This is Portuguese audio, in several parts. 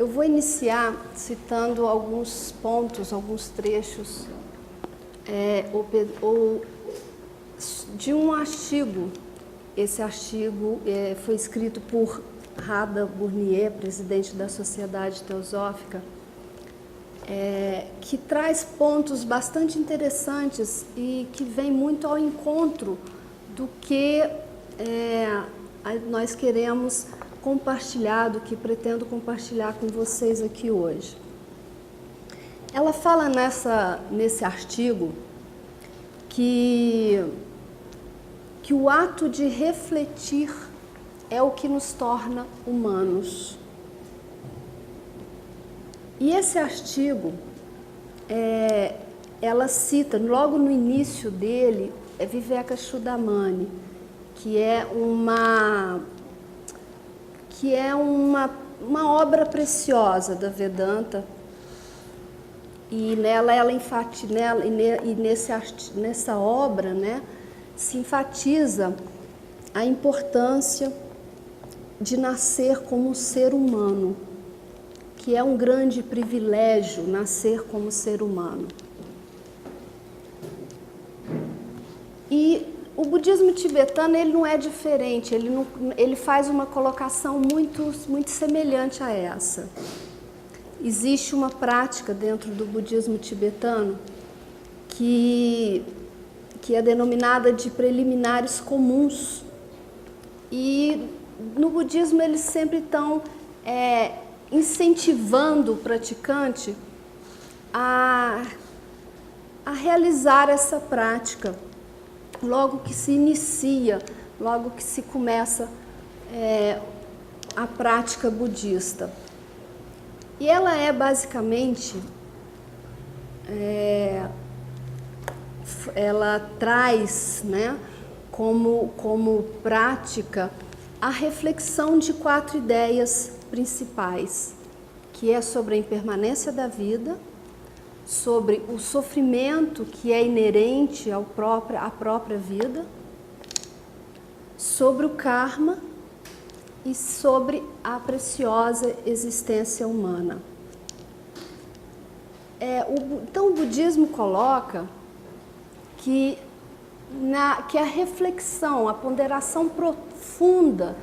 Eu vou iniciar citando alguns pontos, alguns trechos de um artigo. Esse artigo foi escrito por Rada Bournier, presidente da Sociedade Teosófica, que traz pontos bastante interessantes e que vem muito ao encontro do que nós queremos compartilhar, do que pretendo compartilhar com vocês aqui hoje. Ela fala nesse artigo que o ato de refletir é o que nos torna humanos. E esse artigo, ela cita, logo no início dele, Vivekachudamani, que é uma obra preciosa da Vedanta, e nela ela enfatiza, nessa obra, né, se enfatiza a importância de nascer como um ser humano, que é um grande privilégio nascer como ser humano. E o budismo tibetano, ele não é diferente, ele faz uma colocação muito semelhante a essa. Existe uma prática dentro do budismo tibetano que é denominada de preliminares comuns. E no budismo eles sempre estão incentivando o praticante a realizar essa prática logo que se inicia, logo que se começa a prática budista. E ela é basicamente, ela traz, né, como prática a reflexão de 4 ideias principais, que é sobre a impermanência da vida, sobre o sofrimento que é inerente à própria vida, sobre o karma e sobre a preciosa existência humana. Então o budismo coloca que a reflexão, a ponderação profunda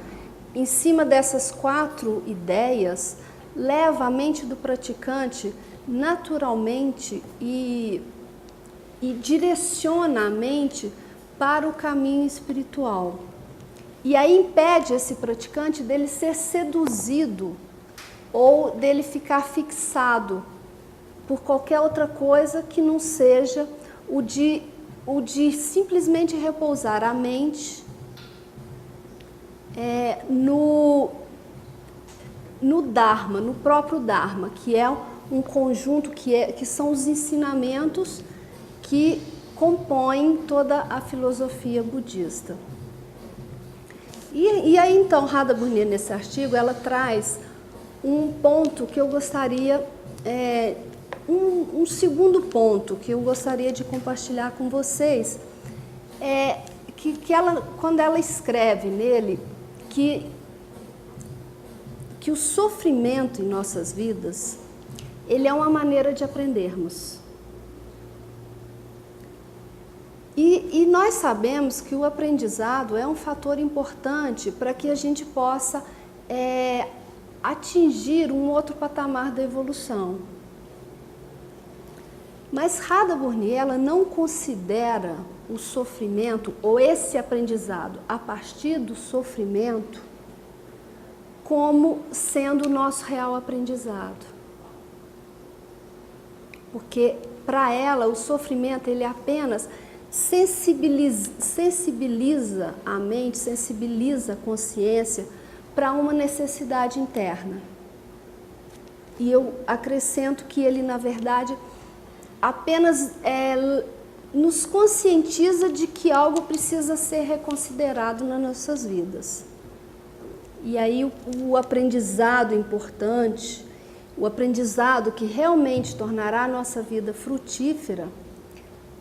em cima dessas 4 ideias leva a mente do praticante naturalmente e direciona a mente para o caminho espiritual. E aí impede esse praticante dele ser seduzido ou dele ficar fixado por qualquer outra coisa que não seja o de simplesmente repousar a mente no Dharma, no próprio Dharma, que é um conjunto que são os ensinamentos que compõem toda a filosofia budista. E aí então, Rada Bournier, nesse artigo, ela traz um ponto que eu gostaria, um segundo ponto que eu gostaria de compartilhar com vocês, que ela, quando ela escreve nele que o sofrimento em nossas vidas, ele é uma maneira de aprendermos. E nós sabemos que o aprendizado é um fator importante para que a gente possa atingir um outro patamar da evolução. Mas Rada Bournier, ela não considera o sofrimento ou esse aprendizado a partir do sofrimento como sendo o nosso real aprendizado. Porque para ela o sofrimento ele apenas sensibiliza a mente, sensibiliza a consciência para uma necessidade interna. E eu acrescento que ele, na verdade, apenas nos conscientiza de que algo precisa ser reconsiderado nas nossas vidas. E aí o aprendizado importante, o aprendizado que realmente tornará a nossa vida frutífera,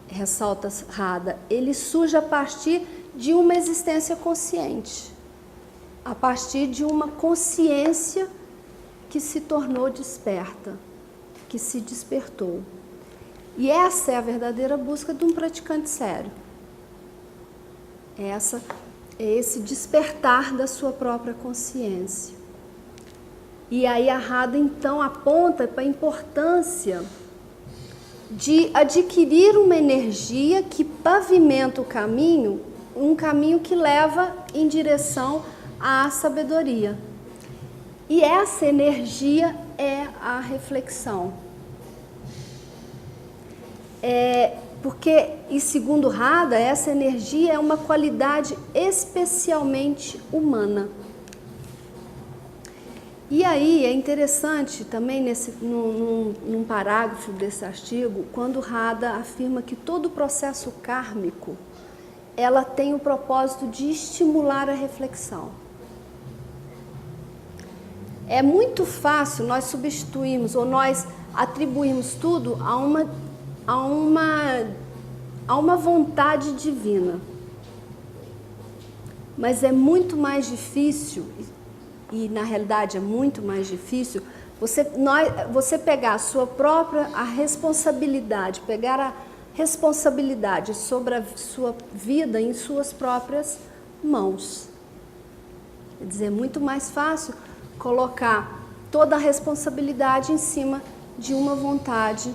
ressalta Rada, ele surge a partir de uma existência consciente, a partir de uma consciência que se tornou desperta, que se despertou. E essa é a verdadeira busca de um praticante sério. É esse despertar da sua própria consciência. E aí a Radha então aponta para a importância de adquirir uma energia que pavimenta o caminho, um caminho que leva em direção à sabedoria. E essa energia é a reflexão. Porque, e segundo Radha, essa energia é uma qualidade especialmente humana. E aí é interessante também num parágrafo desse artigo, quando Radha afirma que todo processo kármico, ela tem o propósito de estimular a reflexão. É muito fácil nós substituirmos ou nós atribuirmos tudo a uma vontade divina. Mas é muito mais difícil, e na realidade é muito mais difícil, você pegar a responsabilidade, pegar a responsabilidade sobre a sua vida em suas próprias mãos. Quer dizer, é muito mais fácil colocar toda a responsabilidade em cima de uma vontade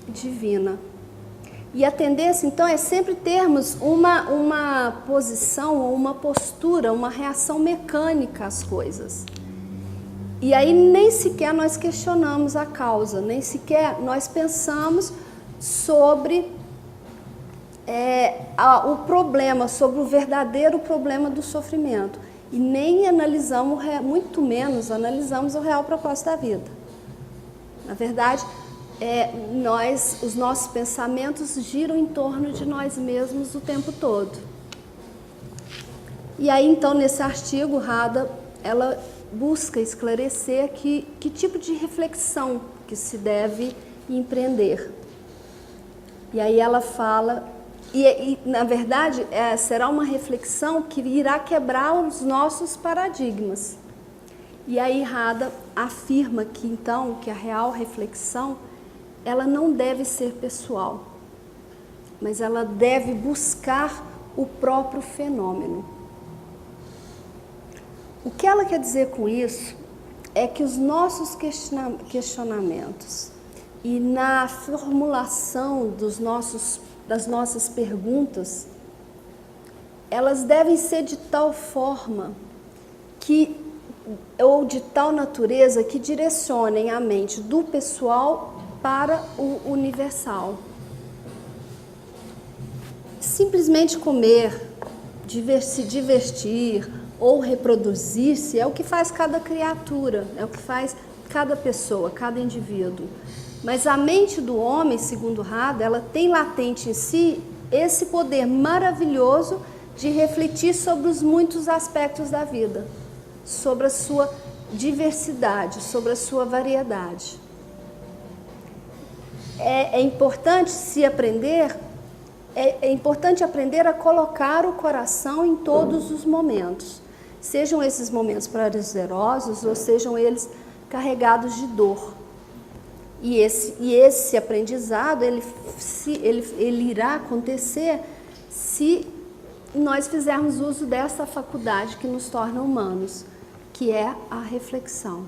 divina. E a tendência, então, é sempre termos uma posição ou uma postura, uma reação mecânica às coisas. E aí nem sequer nós questionamos a causa, nem sequer nós pensamos sobre o problema, sobre o verdadeiro problema do sofrimento. E nem analisamos, muito menos analisamos o real propósito da vida. Na verdade, os nossos pensamentos giram em torno de nós mesmos o tempo todo. E aí, então, nesse artigo, Radha, ela busca esclarecer que tipo de reflexão que se deve empreender. E aí ela fala, na verdade, será uma reflexão que irá quebrar os nossos paradigmas. E aí Radha afirma que, então, que a real reflexão, ela não deve ser pessoal, mas ela deve buscar o próprio fenômeno. O que ela quer dizer com isso é que os nossos questionamentos e na formulação das nossas perguntas, elas devem ser de tal forma ou de tal natureza que direcionem a mente do pessoal para o universal. Simplesmente comer, se divertir ou reproduzir-se é o que faz cada criatura, é o que faz cada pessoa, cada indivíduo. Mas a mente do homem, segundo Radha, ela tem latente em si esse poder maravilhoso de refletir sobre os muitos aspectos da vida, sobre a sua diversidade, sobre a sua variedade. É importante aprender a colocar o coração em todos os momentos, sejam esses momentos prazerosos ou sejam eles carregados de dor. E esse aprendizado, ele irá acontecer se nós fizermos uso dessa faculdade que nos torna humanos, que é a reflexão.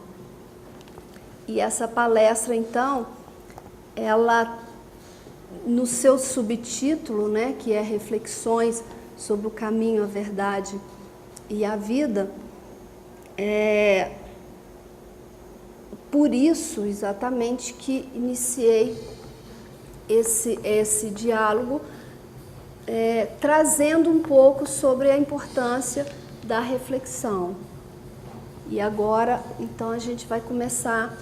E essa palestra, então, ela, no seu subtítulo, né, que é Reflexões sobre o caminho, a verdade e a vida, por isso, exatamente, que iniciei esse diálogo, trazendo um pouco sobre a importância da reflexão. E agora, então, a gente vai começar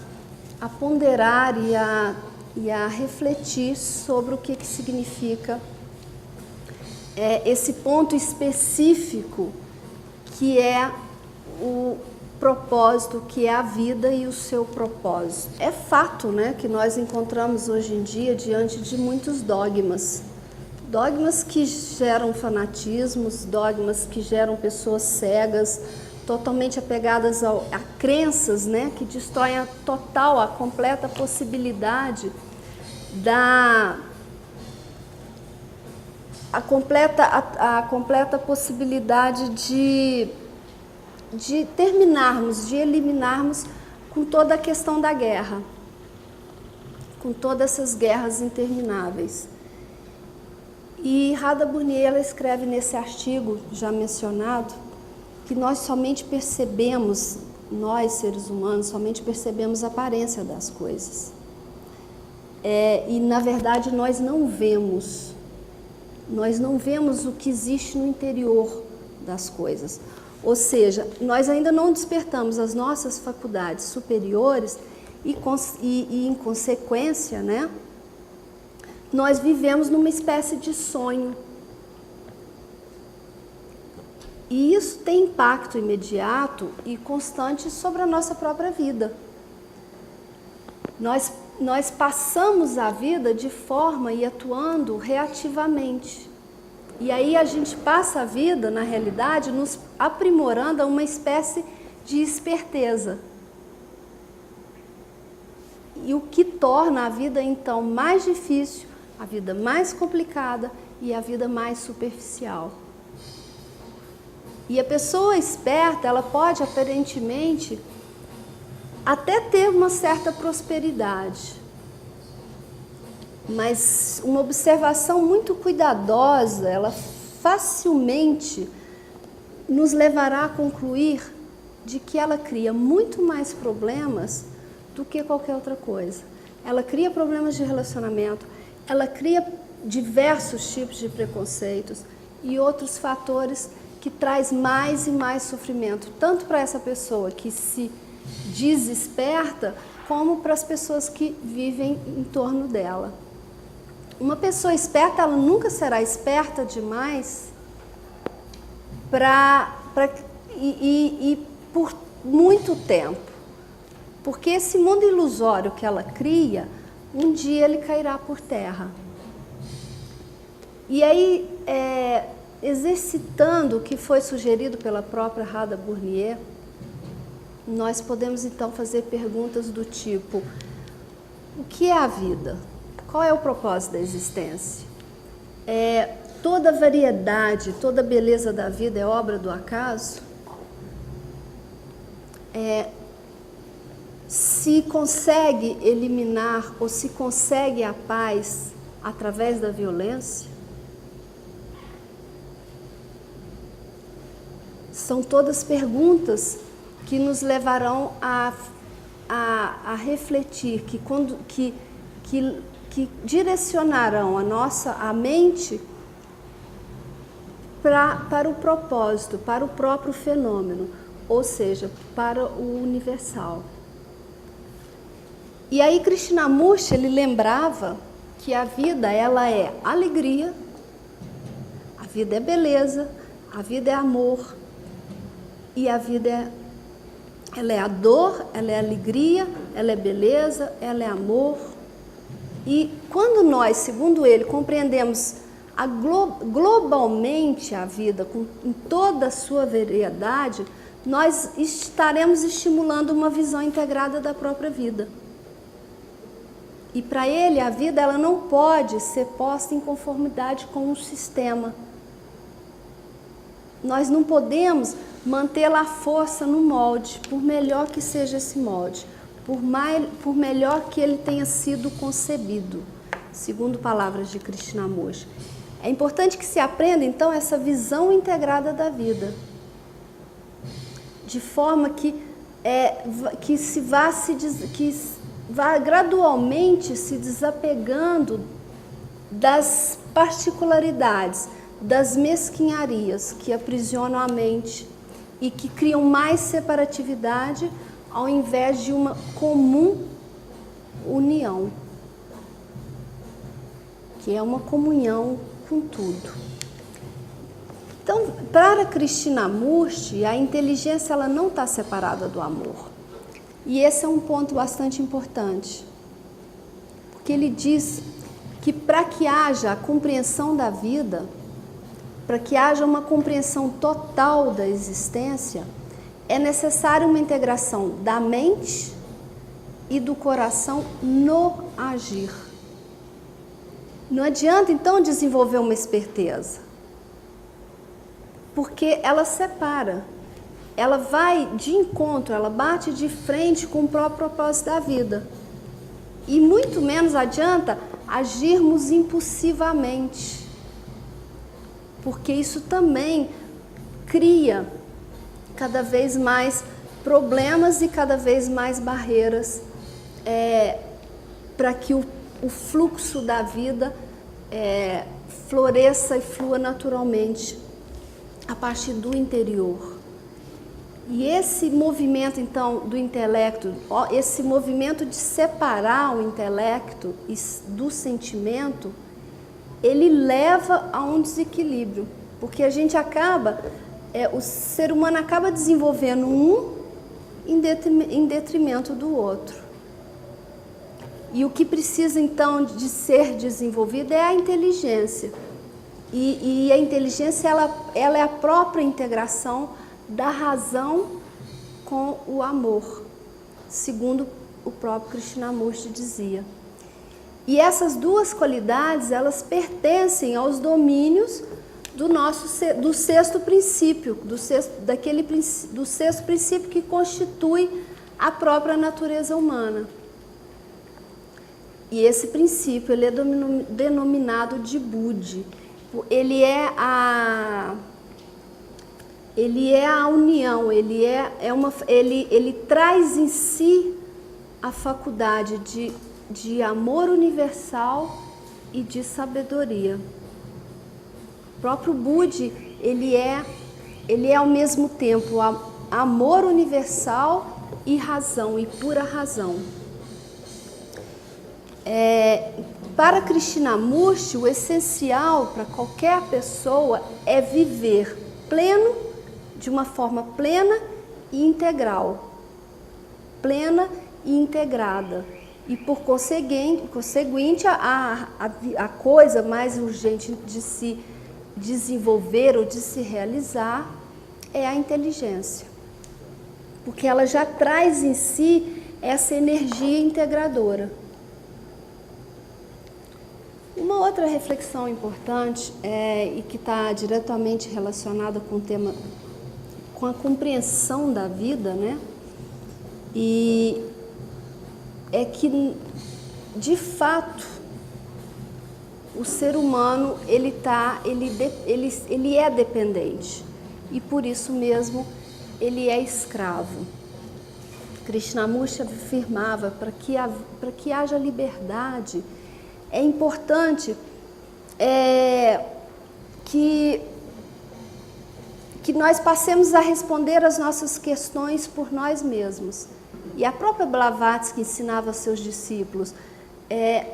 a ponderar e a refletir sobre o que significa esse ponto específico que é o propósito, que é a vida e o seu propósito. É fato, né, que nós encontramos hoje em dia diante de muitos dogmas. Dogmas que geram fanatismos, dogmas que geram pessoas cegas, totalmente apegadas a crenças, né, que destroem a completa possibilidade a completa possibilidade de terminarmos, de eliminarmos com toda a questão da guerra, com todas essas guerras intermináveis. E Radha Burnier, ela escreve nesse artigo já mencionado, que nós somente percebemos, nós seres humanos, somente percebemos a aparência das coisas. E na verdade nós não vemos o que existe no interior das coisas. Ou seja, nós ainda não despertamos as nossas faculdades superiores e em consequência, né, nós vivemos numa espécie de sonho. E isso tem impacto imediato e constante sobre a nossa própria vida. Nós passamos a vida de forma e atuando reativamente. E aí a gente passa a vida, na realidade, nos aprimorando a uma espécie de esperteza. E o que torna a vida, então, mais difícil, a vida mais complicada e a vida mais superficial. E a pessoa esperta, ela pode aparentemente até ter uma certa prosperidade, mas uma observação muito cuidadosa, ela facilmente nos levará a concluir de que ela cria muito mais problemas do que qualquer outra coisa. Ela cria problemas de relacionamento, ela cria diversos tipos de preconceitos e outros fatores que traz mais e mais sofrimento, tanto para essa pessoa que se desesperta, como para as pessoas que vivem em torno dela. Uma pessoa esperta, ela nunca será esperta demais por muito tempo, porque esse mundo ilusório que ela cria, um dia ele cairá por terra. E aí, exercitando o que foi sugerido pela própria Radha Burnier, nós podemos então fazer perguntas do tipo: o que é a vida? Qual é o propósito da existência? Toda a variedade, toda a beleza da vida é obra do acaso? Se consegue eliminar ou se consegue a paz através da violência? São todas perguntas que nos levarão a refletir, que direcionarão a mente para o propósito, para o próprio fenômeno, ou seja, para o universal. E aí Krishnamurti, ele lembrava que a vida, ela é alegria, a vida é beleza, a vida é amor, e a vida ela é a dor, ela é a alegria, ela é beleza, ela é amor. E quando nós, segundo ele, compreendemos globalmente a vida em toda a sua variedade, nós estaremos estimulando uma visão integrada da própria vida. E para ele, a vida, ela não pode ser posta em conformidade com um sistema. Nós não podemos mantê-la à força no molde, por melhor que seja esse molde, por melhor que ele tenha sido concebido, segundo palavras de Krishnamurti. É importante que se aprenda, então, essa visão integrada da vida, de forma que vá gradualmente se desapegando das particularidades, das mesquinharias que aprisionam a mente e que criam mais separatividade ao invés de uma comum união, que é uma comunhão com tudo. Então, para Krishnamurti, a inteligência ela não está separada do amor. E esse é um ponto bastante importante, porque ele diz que para que haja a compreensão da vida, para que haja uma compreensão total da existência, é necessária uma integração da mente e do coração no agir. Não adianta, então, desenvolver uma esperteza, porque ela separa, ela vai de encontro, ela bate de frente com o próprio propósito da vida. E muito menos adianta agirmos impulsivamente, porque isso também cria cada vez mais problemas e cada vez mais barreiras para que o fluxo da vida floresça e flua naturalmente a partir do interior. E esse movimento, então, do intelecto, esse movimento de separar o intelecto do sentimento, ele leva a um desequilíbrio, porque a gente acaba, o ser humano acaba desenvolvendo um em detrimento do outro. E o que precisa, então, de ser desenvolvido é a inteligência. E a inteligência, ela é a própria integração da razão com o amor, segundo o próprio Krishnamurti dizia. E essas duas qualidades, elas pertencem aos domínios do sexto princípio, do sexto princípio que constitui a própria natureza humana. E esse princípio, ele é denominado de Buddhi. Ele é a união, ele traz em si a faculdade de amor universal e de sabedoria. O próprio Buddhi, ele é ao mesmo tempo amor universal e razão, e pura razão. Para Krishnamurti, o essencial para qualquer pessoa é viver pleno, de uma forma plena e integral, plena e integrada. E por conseguinte, a coisa mais urgente de se desenvolver ou de se realizar é a inteligência, porque ela já traz em si essa energia integradora. Uma outra reflexão importante e que está diretamente relacionada com o tema, com a compreensão da vida, né? E é que, de fato, o ser humano ele é dependente e por isso mesmo ele é escravo. Krishnamurti afirmava para que haja liberdade, é importante que nós passemos a responder as nossas questões por nós mesmos. E a própria Blavatsky ensinava aos seus discípulos,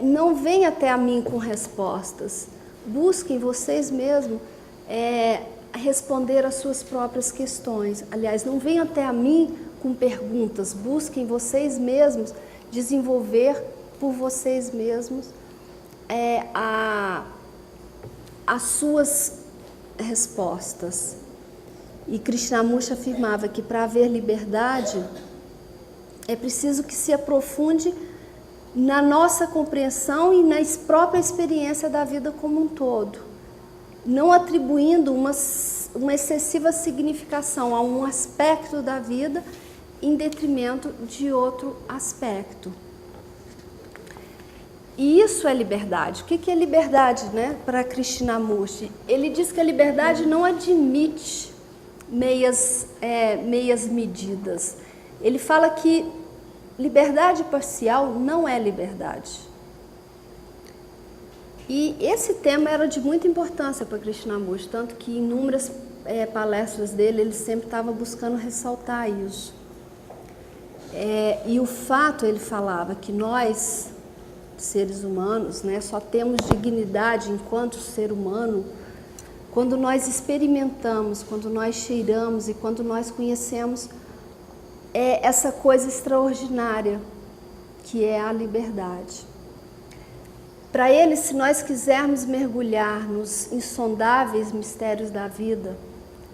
não venham até a mim com respostas, busquem vocês mesmos responder às suas próprias questões. Aliás, não venham até a mim com perguntas, busquem vocês mesmos desenvolver por vocês mesmos as suas respostas. E Krishnamurti afirmava que para haver liberdade é preciso que se aprofunde na nossa compreensão e na própria experiência da vida como um todo, não atribuindo uma excessiva significação a um aspecto da vida em detrimento de outro aspecto. E isso é liberdade. O que é liberdade, né, para Krishnamurti? Ele diz que a liberdade não admite meias medidas. Ele fala que liberdade parcial não é liberdade. E esse tema era de muita importância para Krishnamurti, tanto que em inúmeras palestras dele ele sempre estava buscando ressaltar isso. E o fato, ele falava, que nós, seres humanos, né, só temos dignidade enquanto ser humano quando nós experimentamos, quando nós cheiramos e quando nós conhecemos essa coisa extraordinária que é a liberdade. Para ele, se nós quisermos mergulhar nos insondáveis mistérios da vida,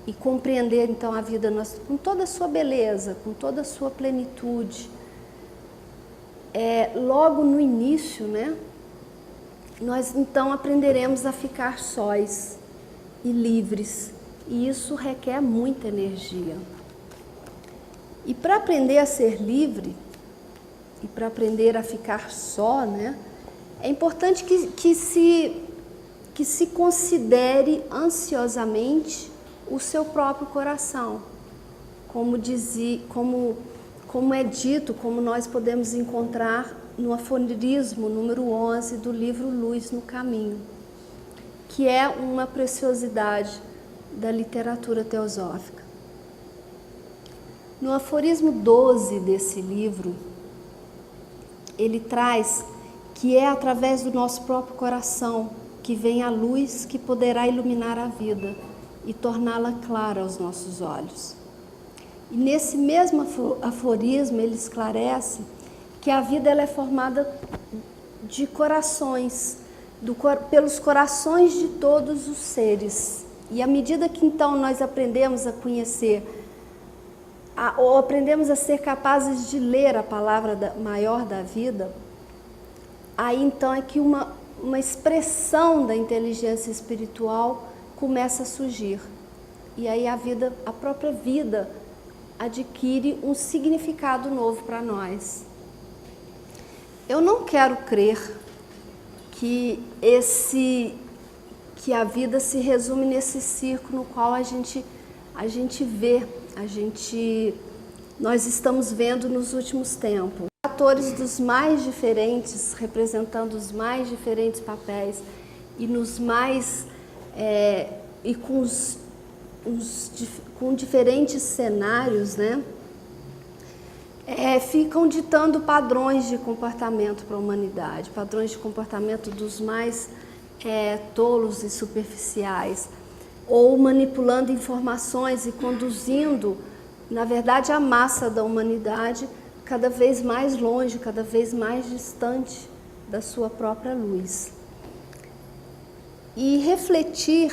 e compreender então a vida com toda a sua beleza, com toda a sua plenitude. Logo no início, né, nós então aprenderemos a ficar sós e livres, e isso requer muita energia. E para aprender a ser livre, e para aprender a ficar só, né, é importante que se considere ansiosamente o seu próprio coração, como é dito, como nós podemos encontrar no aforismo número 11 do livro Luz no Caminho, que é uma preciosidade da literatura teosófica. No aforismo 12 desse livro, ele traz que é através do nosso próprio coração que vem a luz que poderá iluminar a vida e torná-la clara aos nossos olhos. E nesse mesmo aforismo ele esclarece que a vida ela é formada de corações, pelos corações de todos os seres. E à medida que então nós aprendemos a conhecer, ou aprendemos a ser capazes de ler a palavra maior da vida, aí então é que uma expressão da inteligência espiritual começa a surgir. E aí a própria vida adquire um significado novo para nós. Eu não quero crer que a vida se resume nesse círculo no qual a gente vê, nós estamos vendo nos últimos tempos. Atores dos mais diferentes, representando os mais diferentes papéis e com diferentes cenários, né? Ficam ditando padrões de comportamento para a humanidade, padrões de comportamento dos mais tolos e superficiais, ou manipulando informações e conduzindo, na verdade, a massa da humanidade cada vez mais longe, cada vez mais distante da sua própria luz. E refletir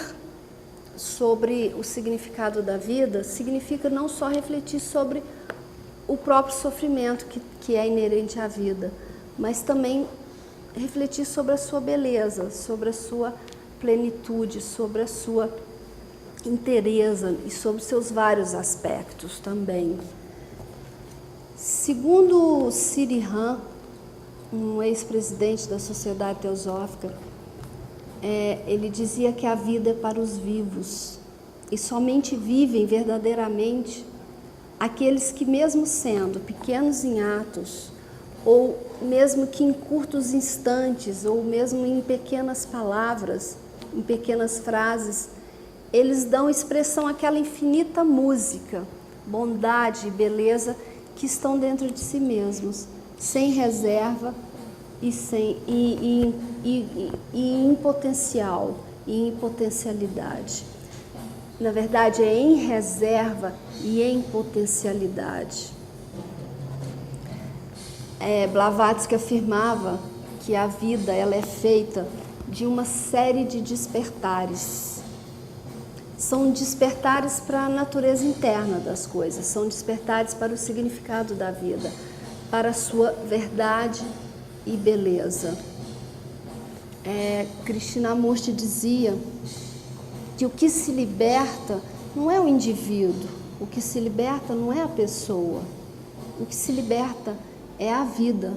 sobre o significado da vida significa não só refletir sobre o próprio sofrimento que é inerente à vida, mas também refletir sobre a sua beleza, sobre a sua plenitude, sobre a sua inteireza e sobre seus vários aspectos também. Segundo Siri Han, um ex-presidente da Sociedade Teosófica, ele dizia que a vida é para os vivos e somente vivem verdadeiramente aqueles que, mesmo sendo pequenos em atos, ou mesmo que em curtos instantes, ou mesmo em pequenas palavras, em pequenas frases, eles dão expressão àquela infinita música, bondade e beleza que estão dentro de si mesmos, sem reserva e em potencial, e em potencialidade. Na verdade, é em reserva e em potencialidade. Blavatsky afirmava que a vida ela é feita de uma série de despertares. São despertares para a natureza interna das coisas, são despertares para o significado da vida, para a sua verdade e beleza. Krishnamurti dizia que o que se liberta não é o indivíduo, o que se liberta não é a pessoa, o que se liberta é a vida.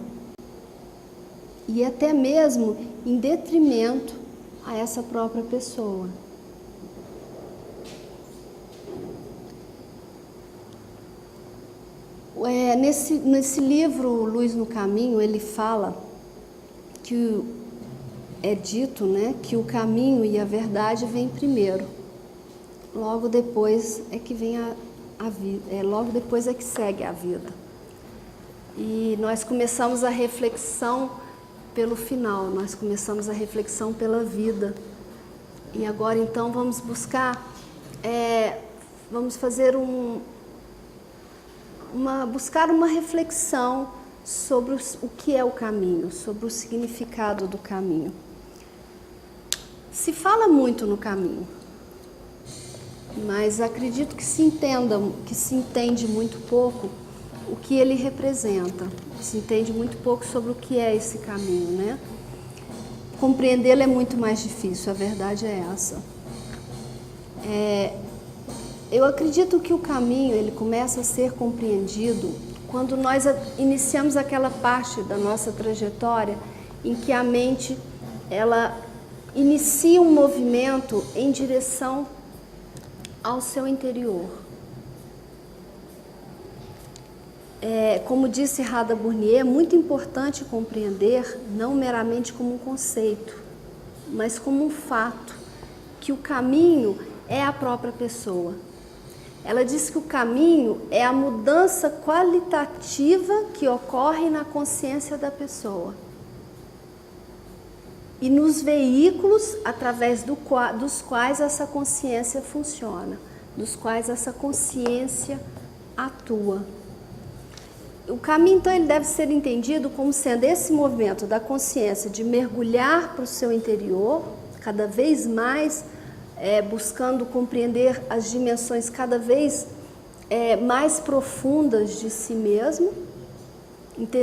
E até mesmo em detrimento a essa própria pessoa. Nesse livro Luz no Caminho, ele fala que é dito, né, que o caminho e a verdade vêm primeiro. Logo depois é que vem a vida, logo depois é que segue a vida. E nós começamos a reflexão pelo final, nós começamos a reflexão pela vida. E agora então vamos buscar, vamos fazer buscar uma reflexão sobre o que é o caminho, sobre o significado do caminho. Se fala muito no caminho. mas acredito que se entende muito pouco o que ele representa, se entende muito pouco sobre o que é esse caminho, né? Compreendê-lo é muito mais difícil, a verdade é essa. Eu acredito que o caminho ele começa a ser compreendido quando nós iniciamos aquela parte da nossa trajetória em que a mente ela inicia um movimento em direção ao seu interior. Como disse Radha Burnier, é muito importante compreender não meramente como um conceito, mas como um fato, que o caminho é a própria pessoa. Ela diz que o caminho é a mudança qualitativa que ocorre na consciência da pessoa e nos veículos através dos quais essa consciência funciona, dos quais essa consciência atua. O caminho, então, ele deve ser entendido como sendo esse movimento da consciência de mergulhar para o seu interior, cada vez mais buscando compreender as dimensões cada vez mais profundas de si mesmo,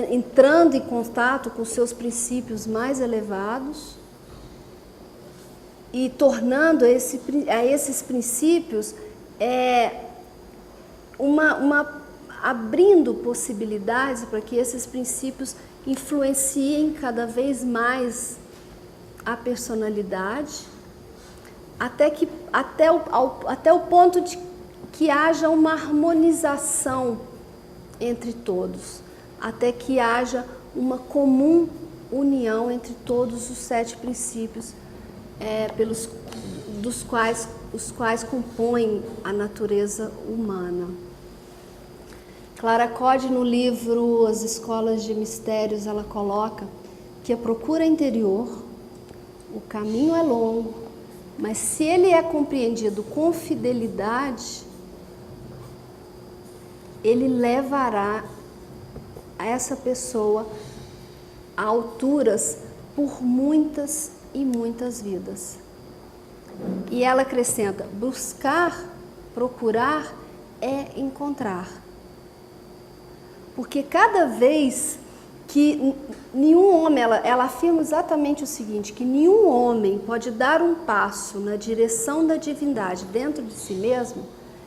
entrando em contato com seus princípios mais elevados e tornando a esses princípios abrindo possibilidades para que esses princípios influenciem cada vez mais a personalidade, até o ponto de que haja uma harmonização entre todos, até que haja uma comum união entre todos os 7 princípios os quais compõem a natureza humana. Clara Code, no livro As Escolas de Mistérios, ela coloca que a procura interior, o caminho é longo, mas se ele é compreendido com fidelidade, ele levará essa pessoa a alturas por muitas e muitas vidas. E ela acrescenta: buscar, procurar é encontrar. Porque cada vez que nenhum homem, ela afirma exatamente o seguinte, que nenhum homem pode dar um passo na direção da divindade dentro de si mesmo,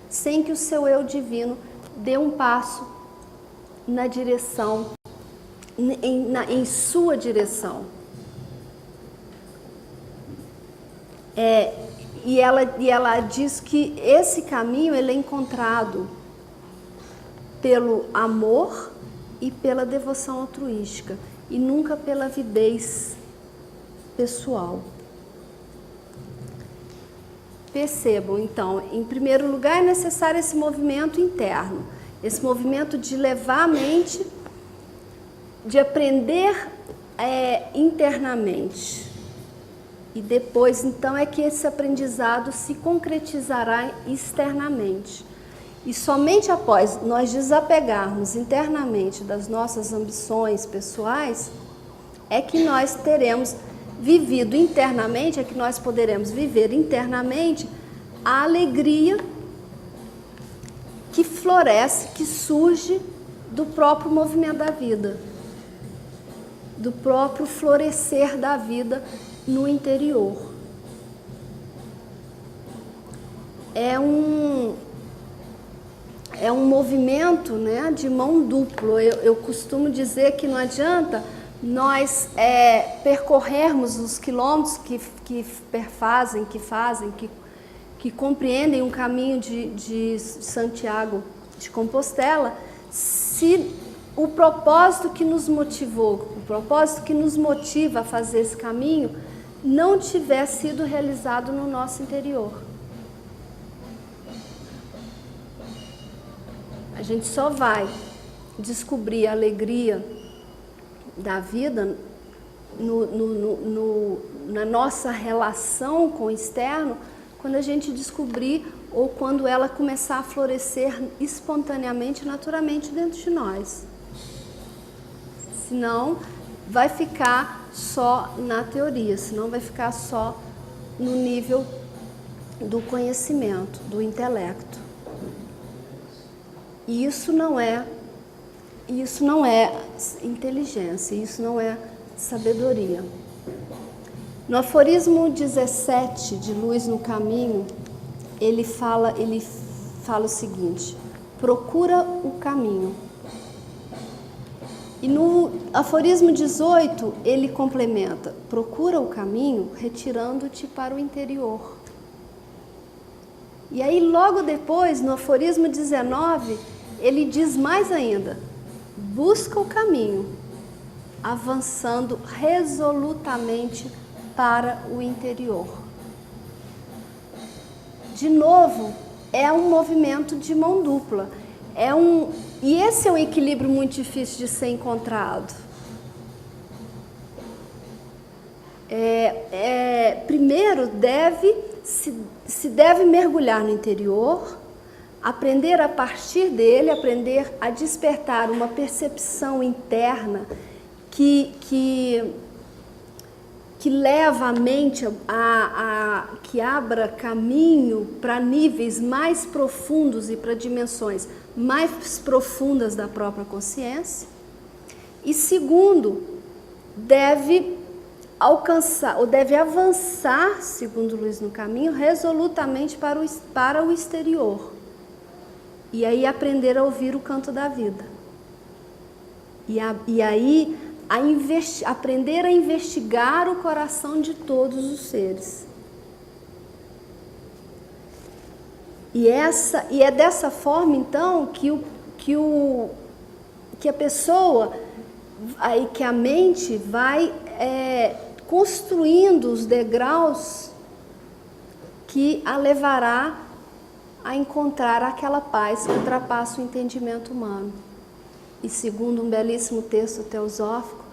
sem que o seu eu divino dê um passo na direção, em sua direção. E ela diz que esse caminho ele é encontrado pelo amor e pela devoção altruística, e nunca pela avidez pessoal. Percebam, então, em primeiro lugar é necessário esse movimento interno, esse movimento de levar a mente, de aprender internamente. E depois, então, é que esse aprendizado se concretizará externamente. E somente após nós desapegarmos internamente das nossas ambições pessoais, é que nós teremos vivido internamente, é que nós poderemos viver internamente a alegria que floresce, que surge do próprio movimento da vida, do próprio florescer da vida no interior. É um movimento, né, de mão dupla. Eu costumo dizer que não adianta nós percorrermos os quilômetros que compreendem um caminho de Santiago de Compostela, se o propósito que nos motivou, o propósito que nos motiva a fazer esse caminho, não tiver sido realizado no nosso interior. A gente só vai descobrir a alegria da vida na nossa relação com o externo quando a gente descobrir ou quando ela começar a florescer espontaneamente, naturalmente dentro de nós. Senão vai ficar só na teoria, senão vai ficar só no nível do conhecimento, do intelecto. E isso não é inteligência, isso não é sabedoria. No aforismo 17 de Luz no Caminho, ele fala o seguinte: procura o caminho. E no aforismo 18, ele complementa: procura o caminho retirando-te para o interior. E aí logo depois, no aforismo 19, ele diz mais ainda: busca o caminho, avançando resolutamente para o interior. De novo, é um movimento de mão dupla. E esse é um equilíbrio muito difícil de ser encontrado. Primeiro, se deve mergulhar no interior, aprender a partir dele, aprender a despertar uma percepção interna que leva a mente que abra caminho para níveis mais profundos e para dimensões mais profundas da própria consciência. E segundo, deve alcançar, ou deve avançar, segundo Luz no Caminho, resolutamente para o exterior. E aí aprender a ouvir o canto da vida. E aí aprender a investigar o coração de todos os seres. E é dessa forma, então, que a pessoa, que a mente vai construindo os degraus que a levará a encontrar aquela paz que ultrapassa o entendimento humano. E segundo um belíssimo texto teosófico,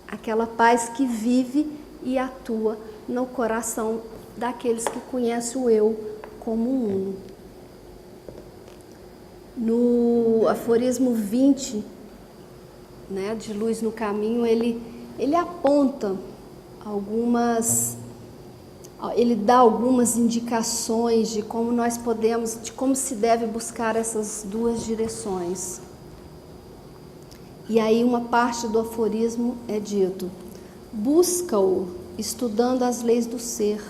aquela paz que vive e atua no coração daqueles que conhecem o eu como uno. No aforismo 20, né, de Luz no Caminho, ele aponta ele dá algumas indicações de como se deve buscar essas duas direções. E aí uma parte do aforismo é dito: busca-o estudando as leis do ser,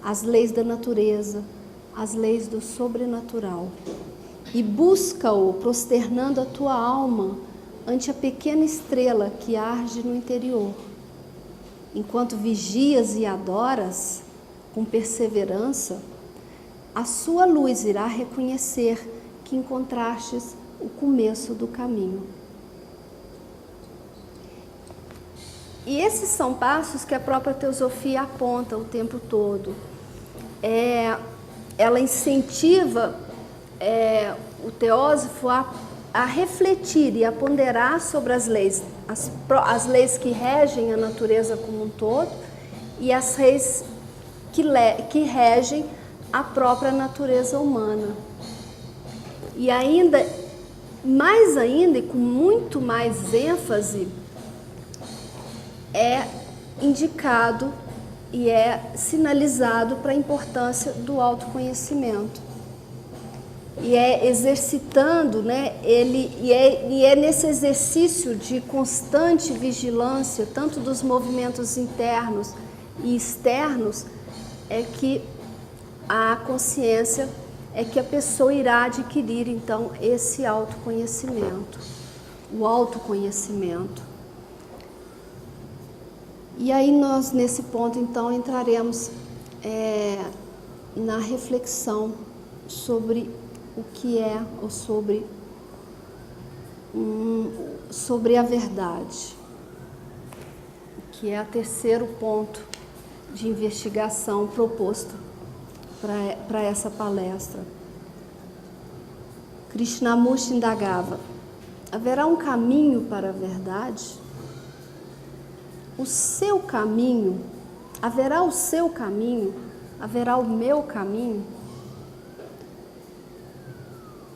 as leis da natureza, as leis do sobrenatural. E busca-o prosternando a tua alma ante a pequena estrela que arde no interior. Enquanto vigias e adoras com perseverança, a sua luz irá reconhecer que encontrastes o começo do caminho. E esses são passos que a própria teosofia aponta o tempo todo. Ela incentiva o teósofo a refletir e a ponderar sobre as leis que regem a natureza como um todo e as leis que regem a própria natureza humana. E ainda, mais ainda e com muito mais ênfase, é indicado e é sinalizado para a importância do autoconhecimento. E é exercitando, né, e é nesse exercício de constante vigilância, tanto dos movimentos internos e externos, é que a consciência, é que a pessoa irá adquirir, então, esse autoconhecimento, o autoconhecimento. E aí nós, nesse ponto, então, entraremos na reflexão sobre o que é, ou sobre a verdade, que é o terceiro ponto de investigação proposto para essa palestra. Krishnamurti indagava: haverá um caminho para a verdade? O seu caminho, haverá o seu caminho? Haverá o meu caminho?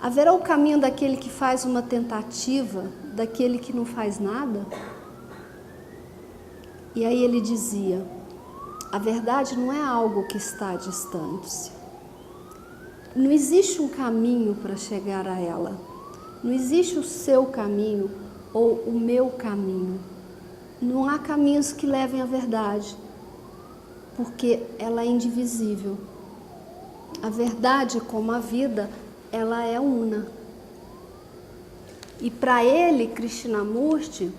Haverá o caminho daquele que faz uma tentativa, daquele que não faz nada? E aí ele dizia: A verdade não é algo que está distante. Não existe um caminho para chegar a ela. Não existe o seu caminho ou o meu caminho. Não há caminhos que levem à verdade, porque ela é indivisível. A verdade, como a vida, ela é una. E para ele, Krishnamurti,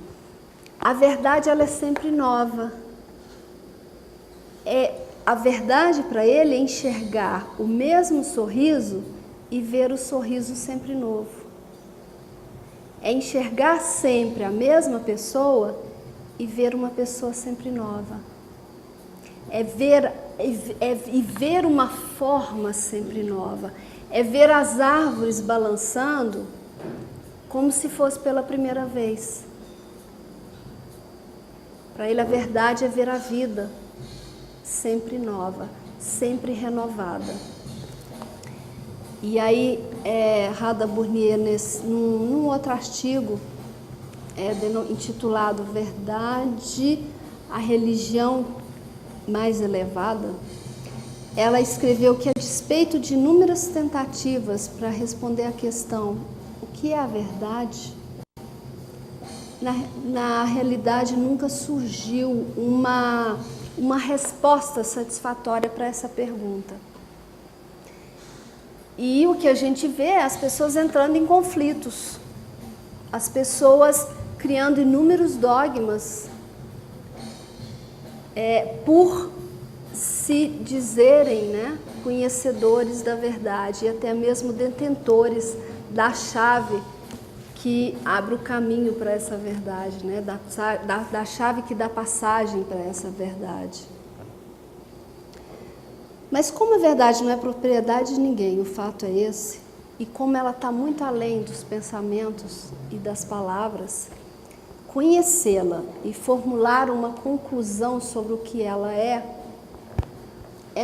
a verdade ela é sempre nova. A verdade para ele é enxergar o mesmo sorriso e ver o sorriso sempre novo. É enxergar sempre a mesma pessoa e ver uma pessoa sempre nova. É ver uma forma sempre nova. É ver as árvores balançando como se fosse pela primeira vez. Para ele a verdade é ver a vida sempre nova, sempre renovada. E aí Radha Burnier, num outro artigo intitulado Verdade, a Religião Mais Elevada, ela escreveu que a despeito de inúmeras tentativas para responder à questão o que é a verdade, na realidade nunca surgiu uma resposta satisfatória para essa pergunta. E o que a gente vê é as pessoas entrando em conflitos, as pessoas criando inúmeros dogmas por se dizerem, né, conhecedores da verdade e até mesmo detentores da chave que abre o caminho para essa verdade, né, da chave que dá passagem para essa verdade. Mas como a verdade não é propriedade de ninguém, o fato é esse, e como ela está muito além dos pensamentos e das palavras, conhecê-la e formular uma conclusão sobre o que ela é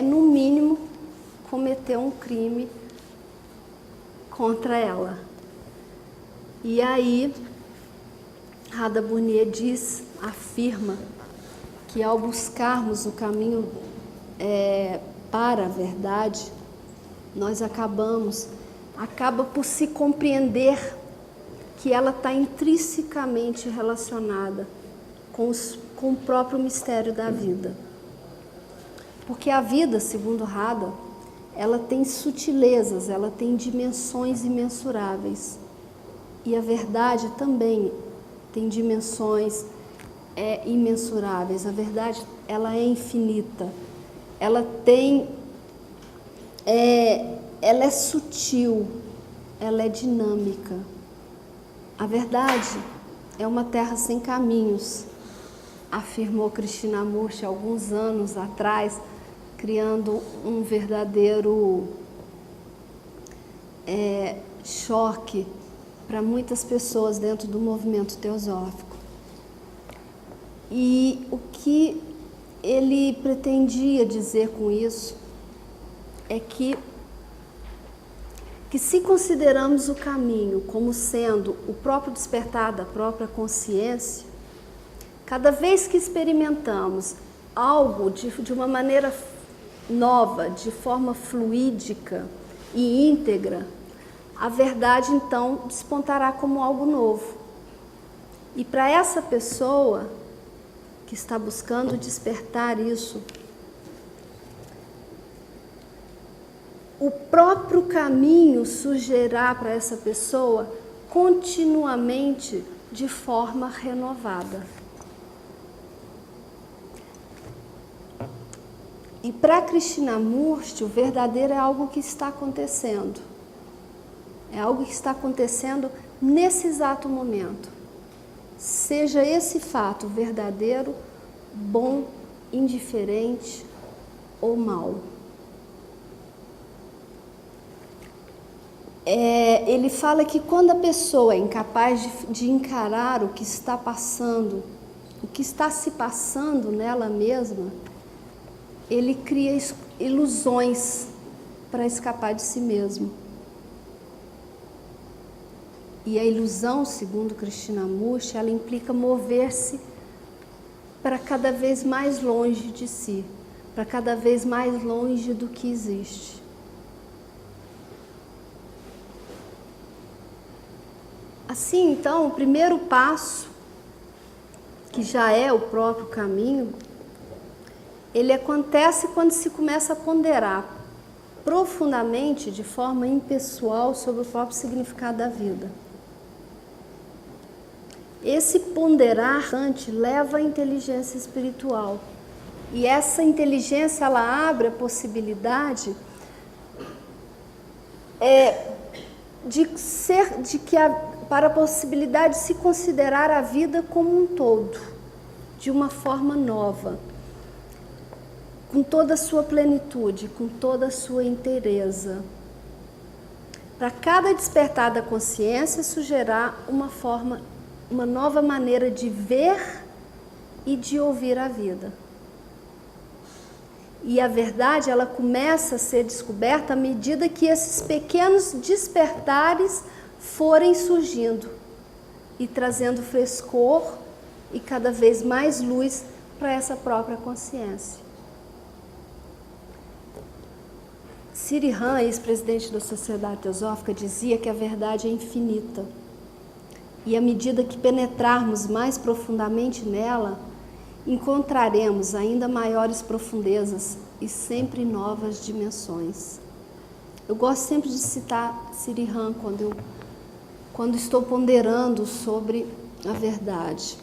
no mínimo cometer um crime contra ela. E aí Radha Burnier afirma que ao buscarmos o caminho para a verdade, nós acaba por se compreender que ela está intrinsecamente relacionada com o próprio mistério da vida. Porque a vida, segundo Radha, ela tem sutilezas, ela tem dimensões imensuráveis. E a verdade também tem dimensões imensuráveis. A verdade, ela é infinita. Ela é sutil, ela é dinâmica. A verdade é uma terra sem caminhos, afirmou Krishnamurti alguns anos atrás, criando um verdadeiro choque para muitas pessoas dentro do movimento teosófico. E o que ele pretendia dizer com isso é que se consideramos o caminho como sendo o próprio despertar da própria consciência, cada vez que experimentamos algo de uma maneira nova, de forma fluídica e íntegra, a verdade então despontará como algo novo. E para essa pessoa que está buscando despertar isso, o próprio caminho surgirá para essa pessoa continuamente de forma renovada. E para Krishnamurti, o verdadeiro é algo que está acontecendo. É algo que está acontecendo nesse exato momento. Seja esse fato verdadeiro, bom, indiferente ou mau. Ele fala que quando a pessoa é incapaz de encarar o que está passando, o que está se passando nela mesma, ele cria ilusões para escapar de si mesmo. E a ilusão, segundo Krishnamurti, ela implica mover-se para cada vez mais longe de si, para cada vez mais longe do que existe. Assim, então, o primeiro passo, que já é o próprio caminho, ele acontece quando se começa a ponderar profundamente, de forma impessoal, sobre o próprio significado da vida. Esse ponderar leva à inteligência espiritual. E essa inteligência, ela abre a possibilidade para a possibilidade de se considerar a vida como um todo, de uma forma nova, com toda a sua plenitude, com toda a sua inteireza. Para cada despertar da consciência, sugerirá uma nova maneira de ver e de ouvir a vida. E a verdade, ela começa a ser descoberta à medida que esses pequenos despertares forem surgindo e trazendo frescor e cada vez mais luz para essa própria consciência. Sirihan, ex-presidente da Sociedade Teosófica, dizia que a verdade é infinita. E à medida que penetrarmos mais profundamente nela, encontraremos ainda maiores profundezas e sempre novas dimensões. Eu gosto sempre de citar Sirihan quando estou ponderando sobre a verdade,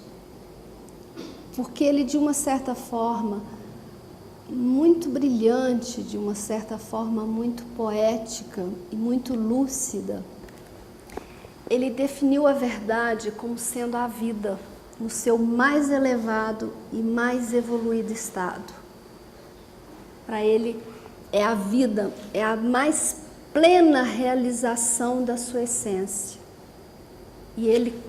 porque ele, de uma certa forma, muito brilhante, de uma certa forma muito poética e muito lúcida, ele definiu a verdade como sendo a vida no seu mais elevado e mais evoluído estado. Para ele, é a vida, é a mais plena realização da sua essência. E ele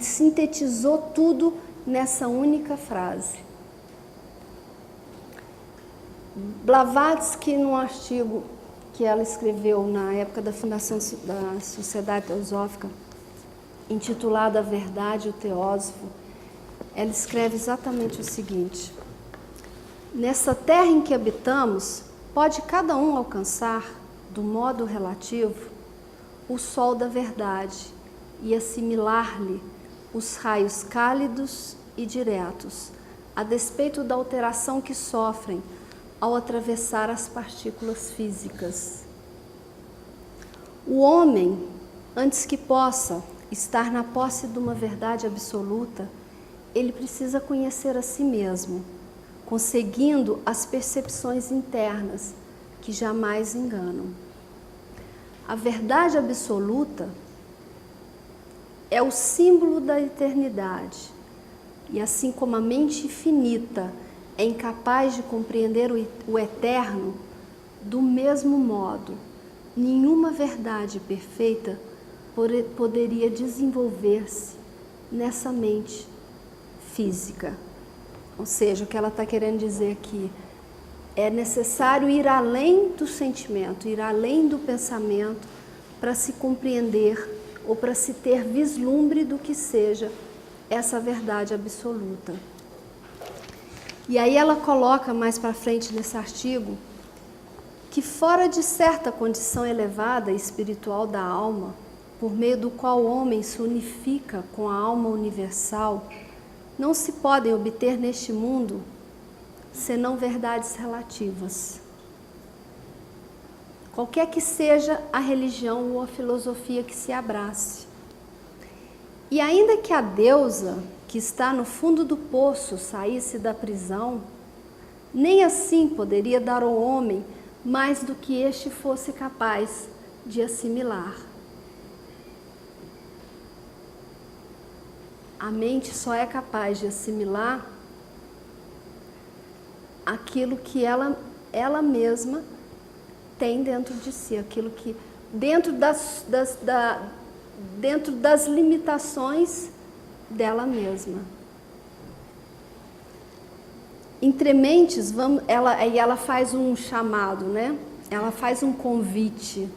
sintetizou tudo nessa única frase. Blavatsky, num artigo que ela escreveu na época da fundação da Sociedade Teosófica, intitulado A Verdade e o Teósofo, ela escreve exatamente o seguinte: nessa terra em que habitamos, pode cada um alcançar, do modo relativo, o sol da verdade e assimilar-lhe os raios cálidos e diretos, a despeito da alteração que sofrem ao atravessar as partículas físicas. O homem, antes que possa estar na posse de uma verdade absoluta, ele precisa conhecer a si mesmo, conseguindo as percepções internas que jamais enganam. A verdade absoluta é o símbolo da eternidade, e assim como a mente infinita é incapaz de compreender o eterno, do mesmo modo, nenhuma verdade perfeita poderia desenvolver-se nessa mente física. Ou seja, o que ela está querendo dizer aqui, é necessário ir além do sentimento, ir além do pensamento, para se compreender ou para se ter vislumbre do que seja essa verdade absoluta. E aí ela coloca mais para frente nesse artigo que, fora de certa condição elevada e espiritual da alma, por meio do qual o homem se unifica com a alma universal, não se podem obter neste mundo senão verdades relativas. Qualquer que seja a religião ou a filosofia que se abrace. E ainda que a deusa que está no fundo do poço saísse da prisão, nem assim poderia dar ao homem mais do que este fosse capaz de assimilar. A mente só é capaz de assimilar aquilo que ela mesma tem dentro de si, aquilo que dentro das limitações dela mesma. Entre mentes, ela faz um chamado, né? Ela faz um convite.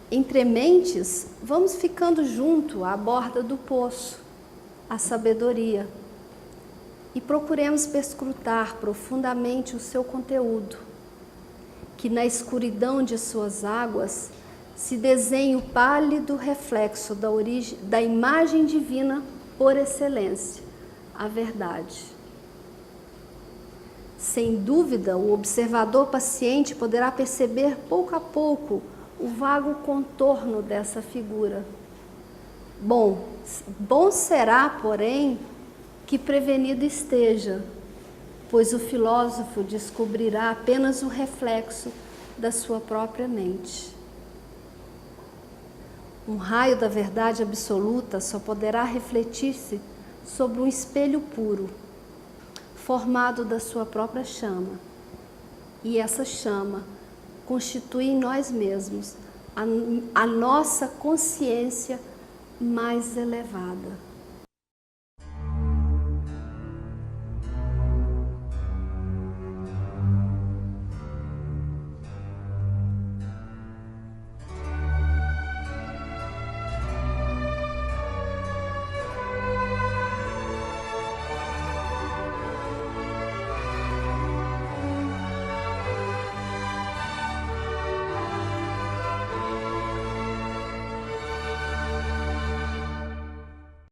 Entre mentes, vamos ficando junto à borda do poço, a sabedoria. e procuremos perscrutar profundamente o seu conteúdo, que na escuridão de suas águas se desenhe o pálido reflexo da imagem divina por excelência, a verdade. Sem dúvida, o observador paciente poderá perceber pouco a pouco o vago contorno dessa figura. Bom será, porém, que prevenido esteja, pois o filósofo descobrirá apenas o reflexo da sua própria mente. Um raio da verdade absoluta só poderá refletir-se sobre um espelho puro, formado da sua própria chama. E essa chama constitui em nós mesmos a nossa consciência mais elevada.